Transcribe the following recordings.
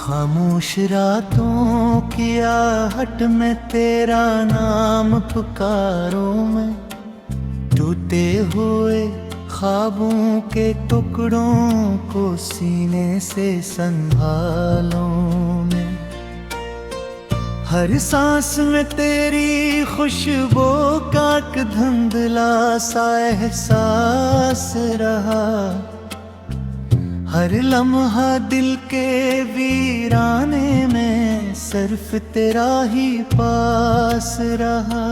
खामोश रातों की आहट में तेरा नाम पुकारूं मैं, टूटे हुए ख्वाबों के टुकड़ों को सीने से संभालूं मैं। हर सांस में तेरी खुशबू का एक धुंधला सा एहसास रहा, हर लम्हा दिल के वीराने में सिर्फ तेरा ही पास रहा।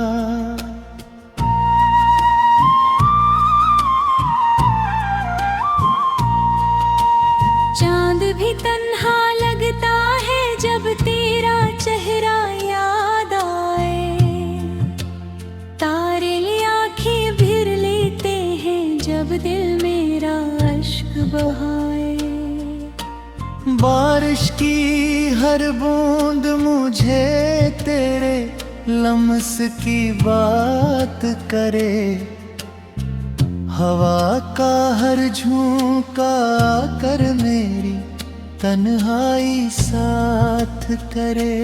चांद भी तन्हा लगता है जब तेरा चेहरा याद आए, तारे लिए आँखें भर लेते हैं जब दिल मेरा अश्क बहाए। बारिश की हर बूंद मुझे तेरे लम्स की बात करे, हवा का हर झोंका कर मेरी तन्हाई साथ करे।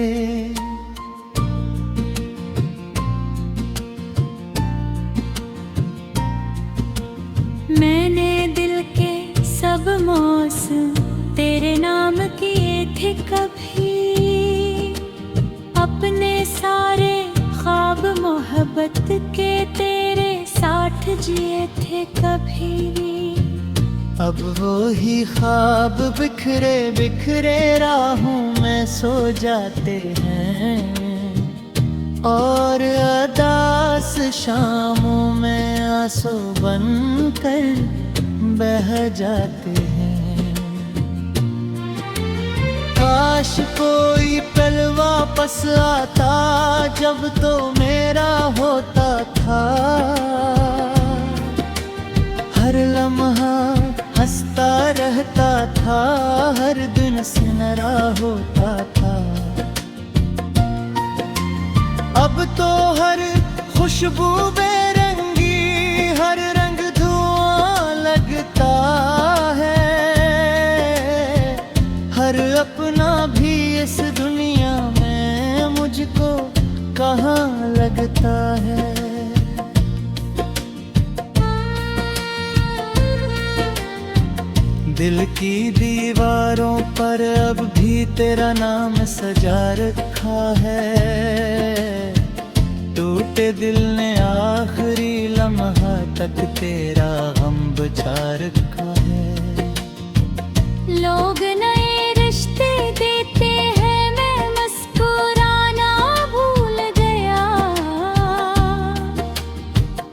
मैंने दिल के सब मौसम तेरे नाम किए थे कभी, अपने सारे ख्वाब मोहब्बत के तेरे साथ जिए थे कभी भी। अब वो ही ख्वाब बिखरे बिखरे राहों में सो जाते हैं, और अदास शामों में आंसू बनकर बह जाते हैं। काश कोई पल वापस आता जब तो मेरा होता था, हर लम्हा हंसता रहता था, हर दिन सुनहरा होता था। अब तो हर खुशबू बेरंगी, हर रंग धुआं लगता है, हर अपना भी इस दुनिया में मुझको कहाँ लगता है। दिल की दीवारों पर अब भी तेरा नाम सजा रखा है, टूटे दिल ने आखिरी लम्हा तक तेरा गम बचा रखा है। लोग नए रिश्ते देते हैं, मैं मुस्कुराना भूल गया,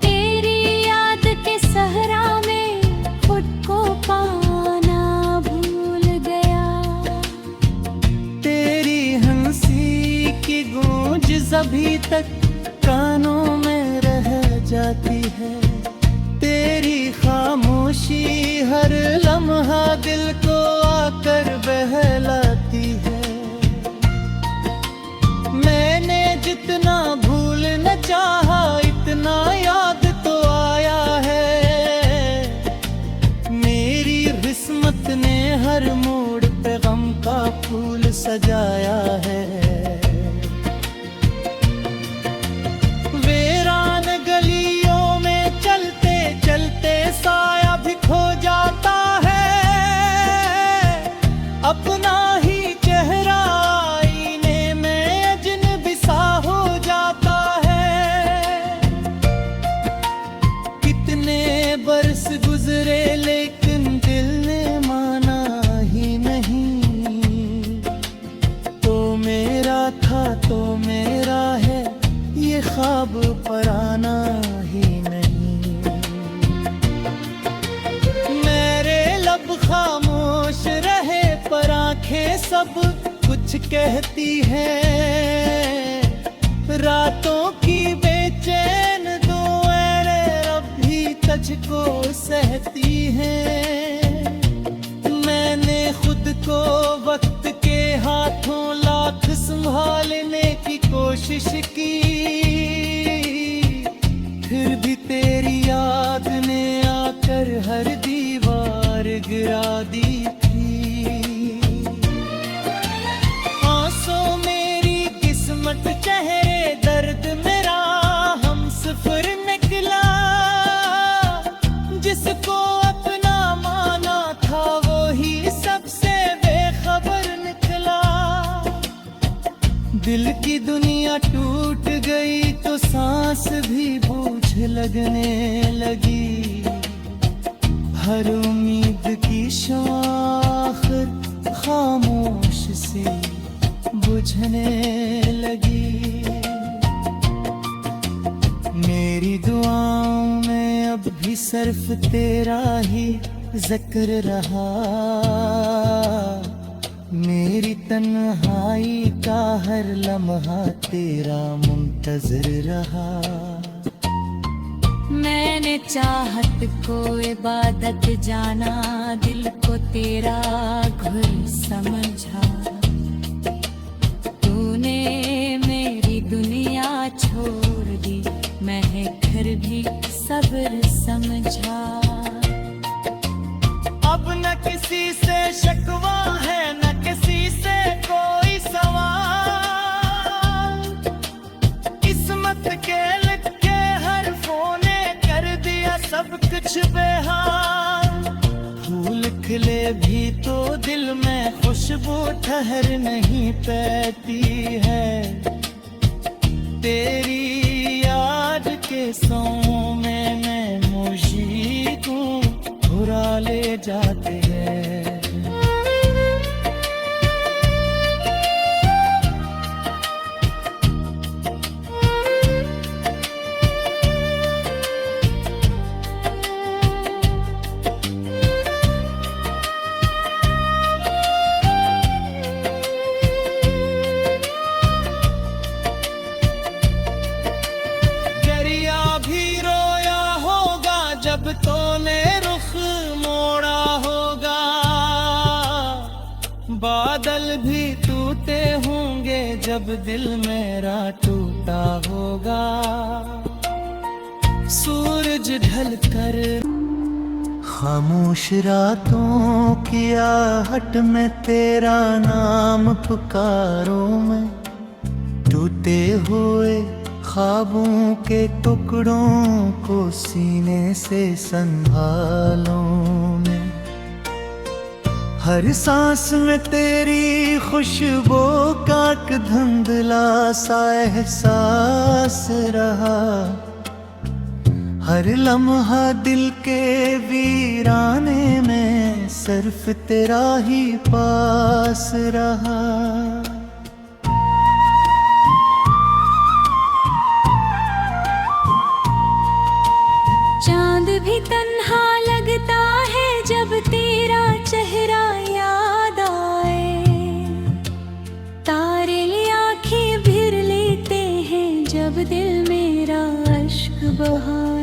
तेरी याद के सहरा में खुद को पाना भूल गया। तेरी हंसी की गूंज अभी तक कानों में रह जाती है, तेरी खामोशी हर लम्हा दिल को आकर बहलाती है। मैंने जितना भूल न चाहा इतना याद तो आया है, मेरी किस्मत ने हर मोड़ पे गम का फूल सजाया है। साया भी खो जाता है, अपना ही चेहरा आईने में अजनबी सा हो जाता है। कितने बरस गुजरे लेकिन दिल ने माना ही नहीं, तो मेरा था तो मेरा है ये ख्वाब पराना ही नहीं। खामोश रहे पर आंखें सब कुछ कहती हैं, रातों की बेचैन दुआएं रब भी तुझको सहती हैं। मैंने खुद को वक्त के हाथों लाख संभालने की कोशिश की, फिर भी तेरी याद ने आकर हर दीवार गिरा दी थी। दिल की दुनिया टूट गई तो सांस भी बोझ लगने लगी। हर उम्मीद की शाख खामोश सी बुझने लगी। मेरी दुआओं में अब भी सिर्फ तेरा ही जिक्र रहा। मेरी तन्हाई का हर लम्हा तेरा मुंतज़िर रहा। मैंने चाहत को इबादत जाना, दिल को तेरा घुर समझा। तूने मेरी दुनिया छोड़ दी, मैं घर भी सब्र समझा। अब न किसी से शिकवा है, न किसी से कोई सवाल। किस्मत के लिखे हरफों ने कर दिया सब कुछ बेहाल। फूल खिले भी तो दिल में खुशबू ठहर नहीं पाती है। तेरी याद के सौं में मैं मोशी को भुरा ले जाते हैं। दरिया भी रोया होगा जब तूने रुख मोड़ा होगा। बादल भी टूटे होंगे जब दिल मेरा टूटा होगा। सूरज ढलकर खामोश रातों की आहट में तेरा नाम पुकारूं मैं। टूटे हुए ख्वाबों के टुकड़ों को सीने से संभालूं मैं। हर सांस में तेरी खुशबू का एक धुंधला सा एहसास रहा। हर लम्हा दिल के वीराने में सिर्फ तेरा ही पास रहा। चांद भी तन्हा लगता है जब तेरा चेहरा याद आए। तारे आंखें भर लेते हैं जब दिल मेरा अश्क बहाए।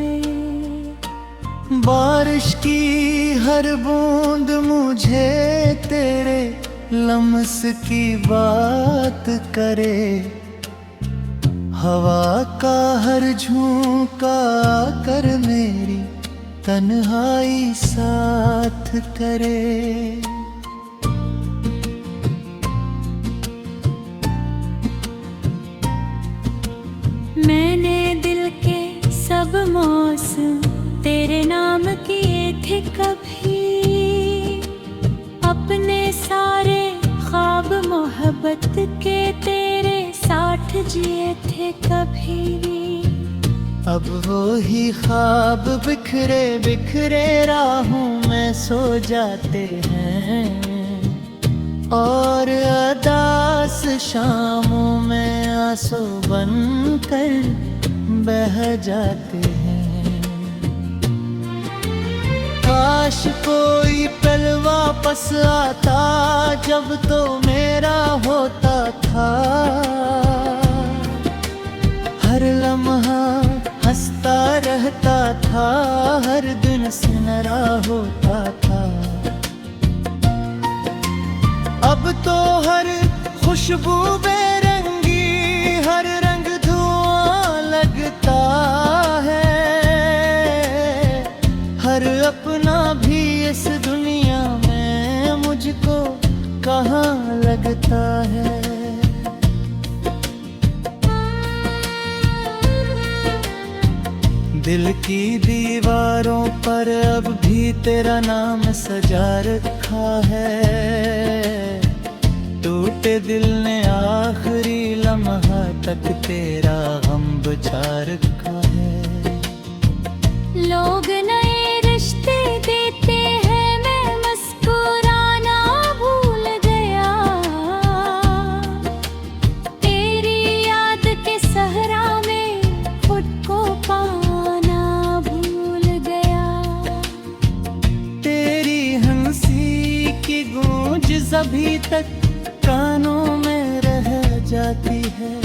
बारिश की हर बूंद मुझे तेरे लम्स की बात करे। हवा का हर झोंका कर मेरी तन्हाई साथ करे। मैंने दिल के सब मौसम तेरे नाम किए थे कभी। अपने सारे ख्वाब मोहब्बत के तेरे साथ जिए थे कभी भी। अब वो ही ख्वाब बिखरे बिखरे राहों में सो जाते हैं। और अदास शामों में आंसू बनकर बह जाते हैं। काश कोई पल वापस आता जब तो मेरा होता था। हर लम्हा हंसता रहता था, हर दिन सुनहरा होता था। अब तो हर खुशबू बेरंगी, हर रंग धुआं लगता है। हर अपना भी इस दुनिया में मुझको कहाँ लगता है। दिल की दीवारों पर अब भी तेरा नाम सजा रखा है। टूटे दिल ने आखिरी लम्हा तक तेरा गम बचा रखा है। लोग नए रिश्ते देते हैं, मैं मुस्कुराना भूल गया। तेरी याद के सहरा में खुद को पाना भूल गया। तेरी हंसी की गूंज अभी तक कानों में रह जाती है।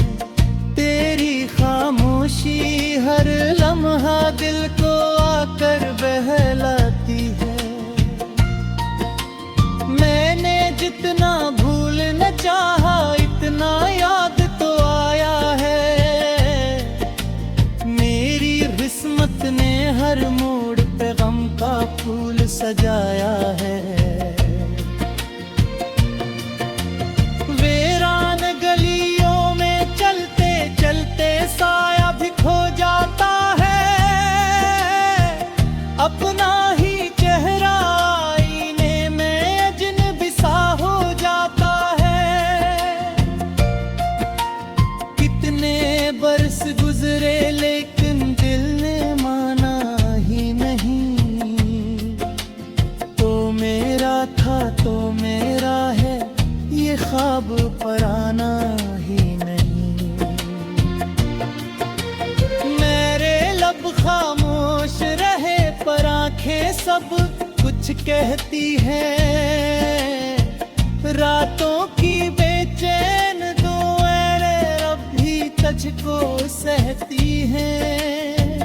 तेरी खामोशी हर लम्हा दिल को आकर बहलाती है। मैंने जितना भूलना चाहा इतना याद तो आया है। मेरी किस्मत ने हर मोड़ पे गम का फूल सजाया है। साया भी खो जाता है, अपना ही चेहरा आईने में अजनबी सा हो जाता है। कितने बरस गुजरे लेकिन दिल ने माना ही नहीं। तो मेरा था तो मेरा है, ये ख्वाब पराना ही नहीं। खामोश रहे पर आंखें सब कुछ कहती हैं। रातों की बेचैन दुआएं अब भी तुझको सहती हैं।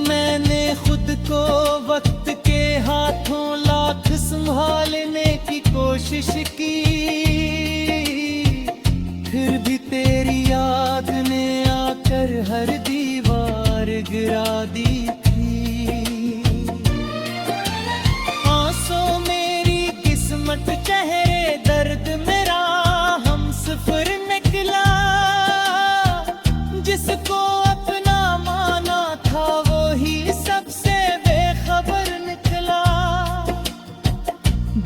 मैंने खुद को वक्त के हाथों लाख संभालने की कोशिश की, फिर भी तेरी याद ने आकर हर दीवार गिरा दी थी। आंसू मेरी किस्मत चेहरे दर्द मेरा हम सफर निकला। जिसको अपना माना था वो ही सबसे बेखबर निकला।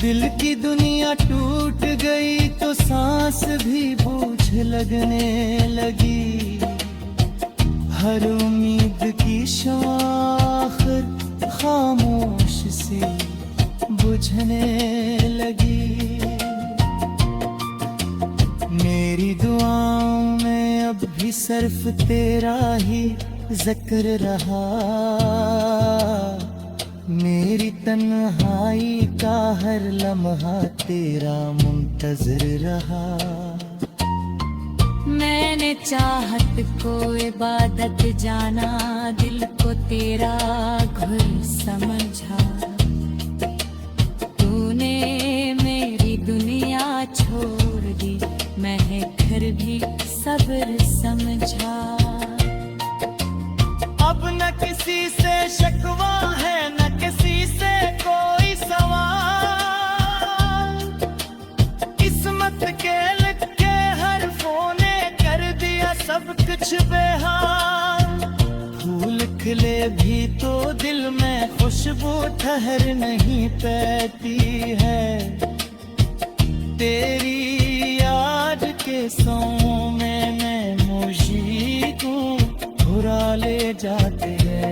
दिल की दुनिया टूट गई तो सांस भी बूझ लगने लगी। हर उम्मीद की आखिर खामोश सी बुझने लगी। मेरी दुआओं में अब भी सिर्फ तेरा ही जिक्र रहा। मेरी तन्हाई का हर लम्हा तेरा मुंतज़िर रहा। मैंने चाहत को इबादत जाना, दिल को तेरा घुर समझा। तूने मेरी दुनिया छोड़ दी, मैं घर भी सब्र समझा। अब न किसी से शिकवा है न किसी से कोई सवाल। किस्मत के लिखे हर फोन सब कुछ बेहाल। फूल खिले भी तो दिल में खुशबू ठहर नहीं पाती है। तेरी याद के सौं में मैं मोशी को भुरा ले जाते हैं।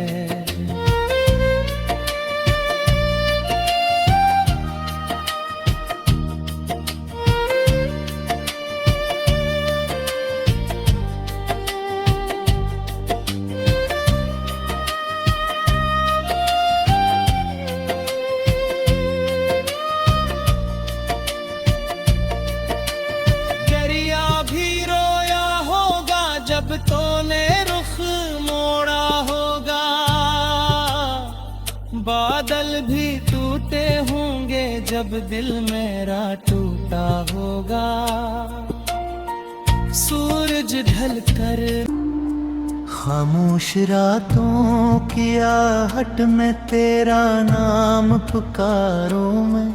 जब तूने रुख मोड़ा होगा, बादल भी टूटे होंगे जब दिल मेरा टूटा होगा। सूरज ढल कर खामोश रातों की आहट में तेरा नाम पुकारूं मैं।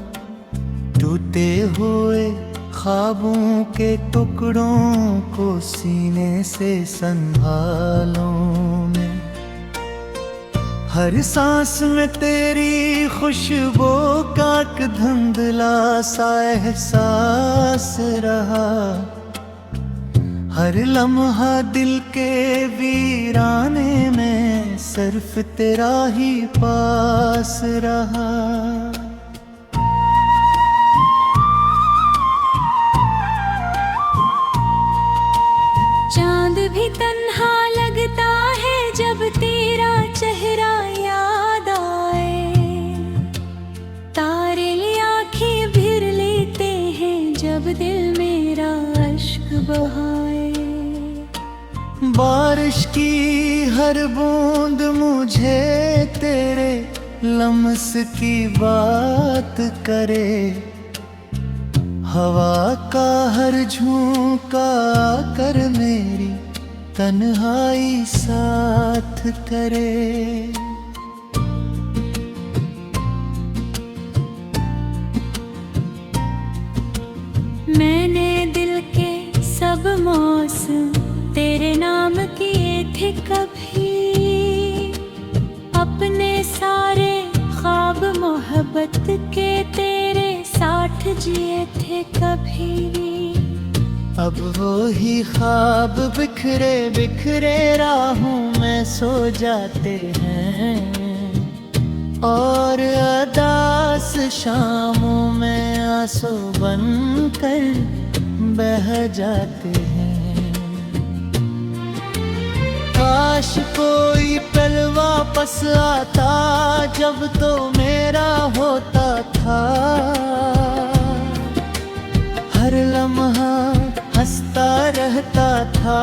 टूटे हुए ख्वाबों के टुकड़ों को सीने से संभालूं मैं। हर सांस में तेरी खुशबू का एक धुंधला सा एहसास रहा। हर लम्हा दिल के वीराने में सिर्फ तेरा ही पास रहा। चांद भी तन्हा लगता है जब तेरा चेहरा याद आए, तारे आंखें भर लेते हैं जब दिल मेरा अश्क बहाए। बारिश की हर बूंद मुझे तेरे लम्स की बात करे, हवा का हर झोंका कर मेरी तन्हाई साथ करे। मैंने दिल के सब मौसम तेरे नाम किए थे कभी, अपने सारे ख्वाब मोहब्बत के तेरे साथ जिए थे कभी। अब वो ही ख्वाब बिखरे बिखरे राहों में सो जाते हैं, और अदास शामों में आंसू बनकर बह जाते हैं। काश कोई पल वापस आता जब तो मेरा होता था, हर लम्हा हंसता रहता था,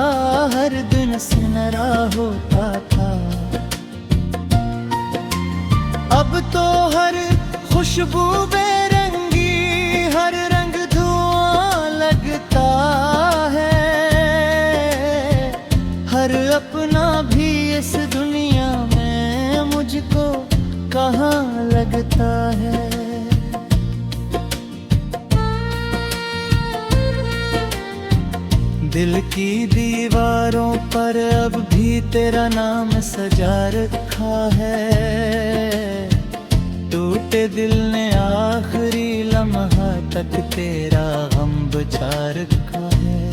हर दिन सुनहरा होता था। अब तो हर खुशबू बेरंगी, हर रंग धुआं लगता है, हर अपना भी इस दुनिया में मुझको कहाँ लगता है। दिल की दीवारों पर अब भी तेरा नाम सजा रखा है, टूटे दिल ने आखिरी लम्हा तक तेरा गम बचा रखा है।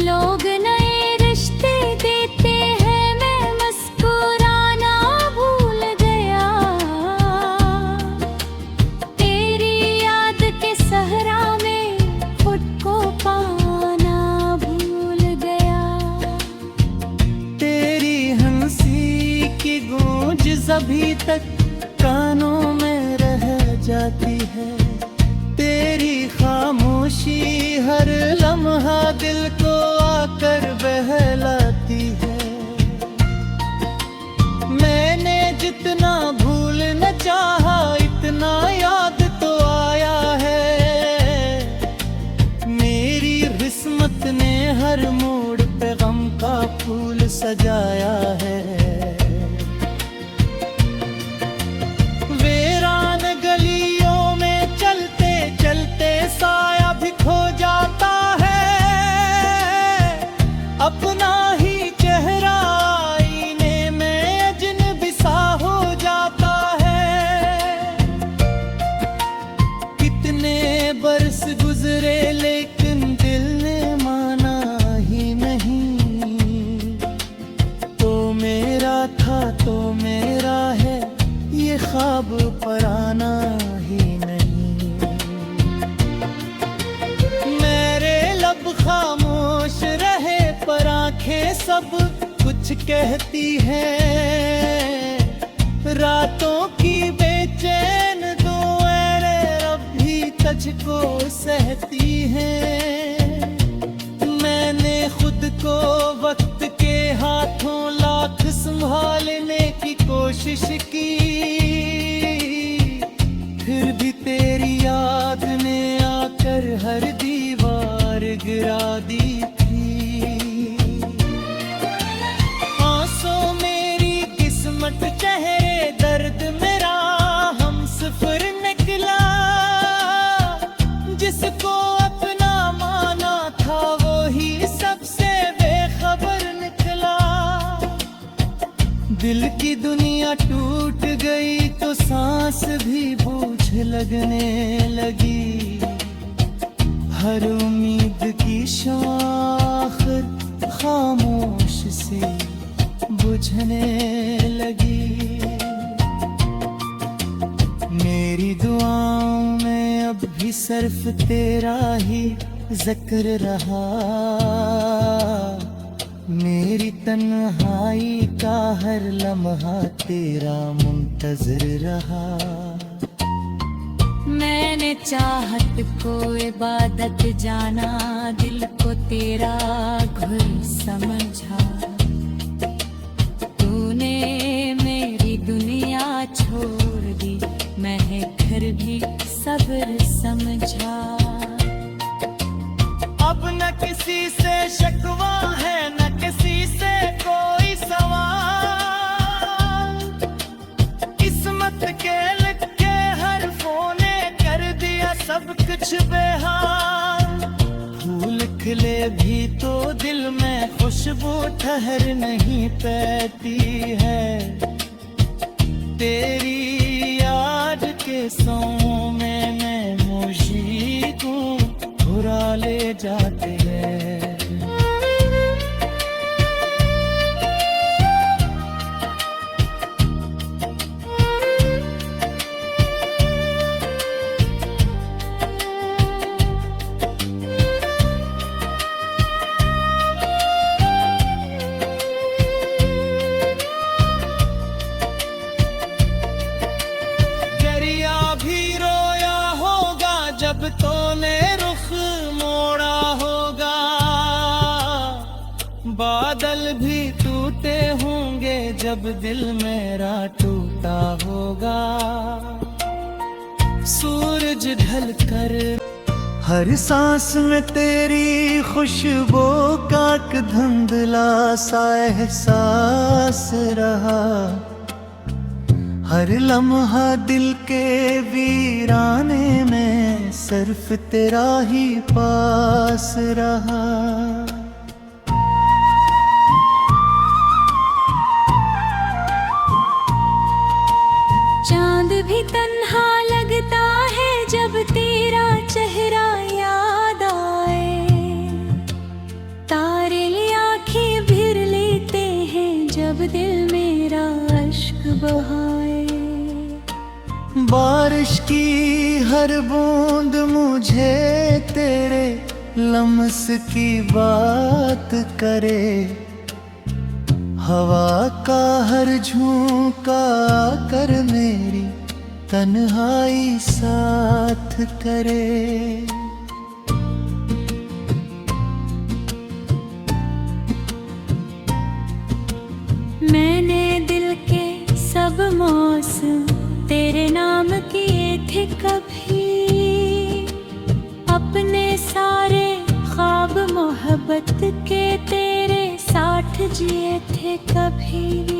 लोग नए रिश्ते देते हैं, मैं मुस्कुराना भूल गया, तेरी याद के सहरा में खुद को पाना भूल गया। तेरी हंसी की गूंज अभी तक कानों में रह जाती है, तेरी खामोशी हर लम्हा दिल को आकर बहलाती है। मैंने जितना भूल न चाहा इतना याद तो आया है, मेरी किस्मत ने हर मोड़ पे गम का फूल सजाया है। साया भी खो जाता है, अपना ही चेहरा आईने में अजनबी सा हो जाता है। कितने बरस गुजरे लेकिन दिल ने माना ही नहीं, तो मेरा था तो मेरा है ये ख्वाब पराना ही नहीं। खामोश रहे पर आंखें सब कुछ कहती हैं, रातों की बेचैन दुआएं अब भी तुझको सहती हैं। मैंने खुद को वक्त के हाथों लाख संभालने की कोशिश की, फिर भी तेरी याद ने आकर हर दीवार गिरा दी थी। आंसू मेरी किस्मत चेहरे दर्द मेरा हम सफर निकला, जिसको अपना माना था वो ही सबसे बेखबर निकला। दिल की दुनिया टूट गई तो सांस भी बोझ लगने लगी, हर उम्मीद की शाख खामोश सी बुझने लगी। मेरी दुआओं में अब भी सिर्फ तेरा ही जिक्र रहा। मेरी तन्हाई का हर लम्हा तेरा मुंतज़िर रहा। मैंने चाहत को इबादत जाना, दिल को तेरा घुर समझा। तूने मेरी दुनिया छोड़ दी, मैं घर भी सब्र समझा। अब न किसी से शिकवा है, न किसी से कोई सवाल। किस्मत के लिखे हरफों ने कर दिया सब कुछ बेहाल। फूल खिले भी तो दिल में खुशबू ठहर नहीं पाती है। तेरी याद के सौं में मैं मोशी को भुरा ले जाते हैं। दरिया भी रोया होगा जब तूने रुख मोड़ा होगा। बादल भी टूटे होंगे जब दिल मेरा टूटा होगा। सूरज ढलकर हर सांस में तेरी खुशबू का एक धुंधला सा एहसास रहा। हर लम्हा दिल के वीराने में सिर्फ तेरा ही पास रहा। चांद भी तन्हा लगता है जब तेरा चेहरा याद आए। तारे आँखें भर लेते हैं जब दिल मेरा अश्क बहाए। बारिश की हर बूंद मुझे तेरे लम्स की बात करे। हवा का हर झोंका कर मेरी तन्हाई साथ करे। मैंने दिल के सब मौसम तेरे नाम किए थे कभी। अपने सारे ख्वाब मोहब्बत के तेरे साथ जिए थे कभी।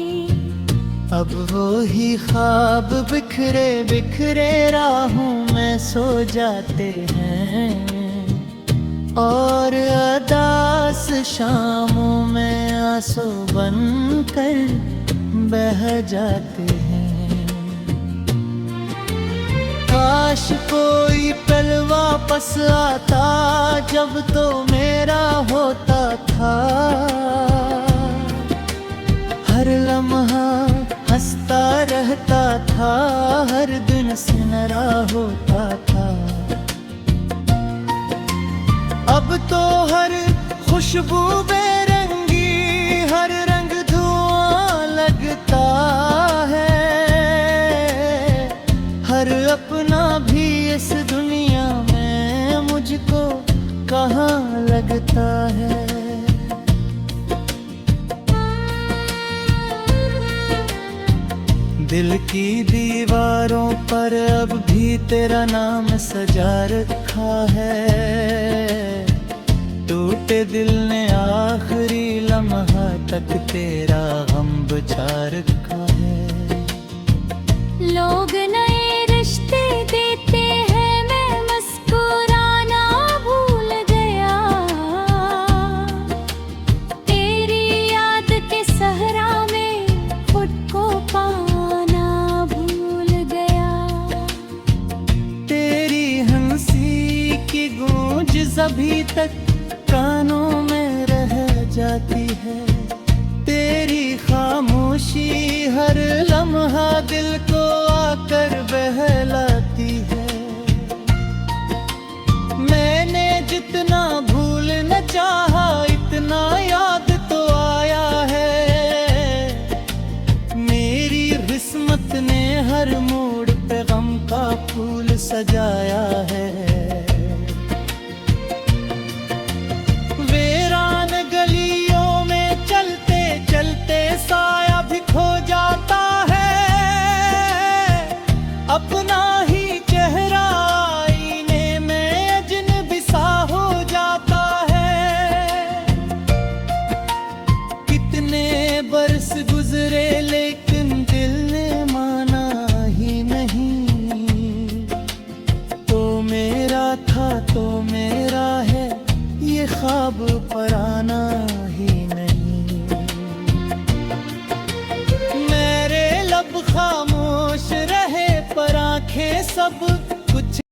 अब वो ही ख्वाब बिखरे बिखरे राहों में सो जाते हैं। और अदास शामों में आंसू बनकर बह जाते हैं। काश कोई पल वापस आता जब तो मेरा होता था। हर लम्हा हंसता रहता था, हर दिन सुनहरा होता था। अब तो हर खुशबू बेरंगी, हर रंग धुआं लगता है। हर अपना भी इस दुनिया में मुझको कहाँ लगता है। दिल की दीवारों पर अब भी तेरा नाम सजा रखा है। टूटे दिल ने आखिरी लम्हा तक तेरा गम बचा रखा है। लोग नए रिश्ते देते हैं, मैं मुस्कुराना भूल गया। तेरी याद के सहरा में खुद को पाना भूल गया। तेरी हंसी की गूंज अभी तक कानों में रह जाती है। तेरी खामोशी हर लम्हा दिल को आकर बहलाती है। मैंने जितना भूल न चाहा इतना याद तो आया है। मेरी किस्मत ने हर मोड़ पे गम का फूल सजाया है। वीरान गलियों में चलते चलते साया भी खो जाता है। अपना ही चेहरा आईने में अजनबी सा हो जाता है। कितने बरस गुजरे लेकिन दिल ने माना ही नहीं। तो मेरा था तो मेरा है, ये ख्वाब पराना ही नहीं। मेरे लब खामोश रहे पर आंखें सब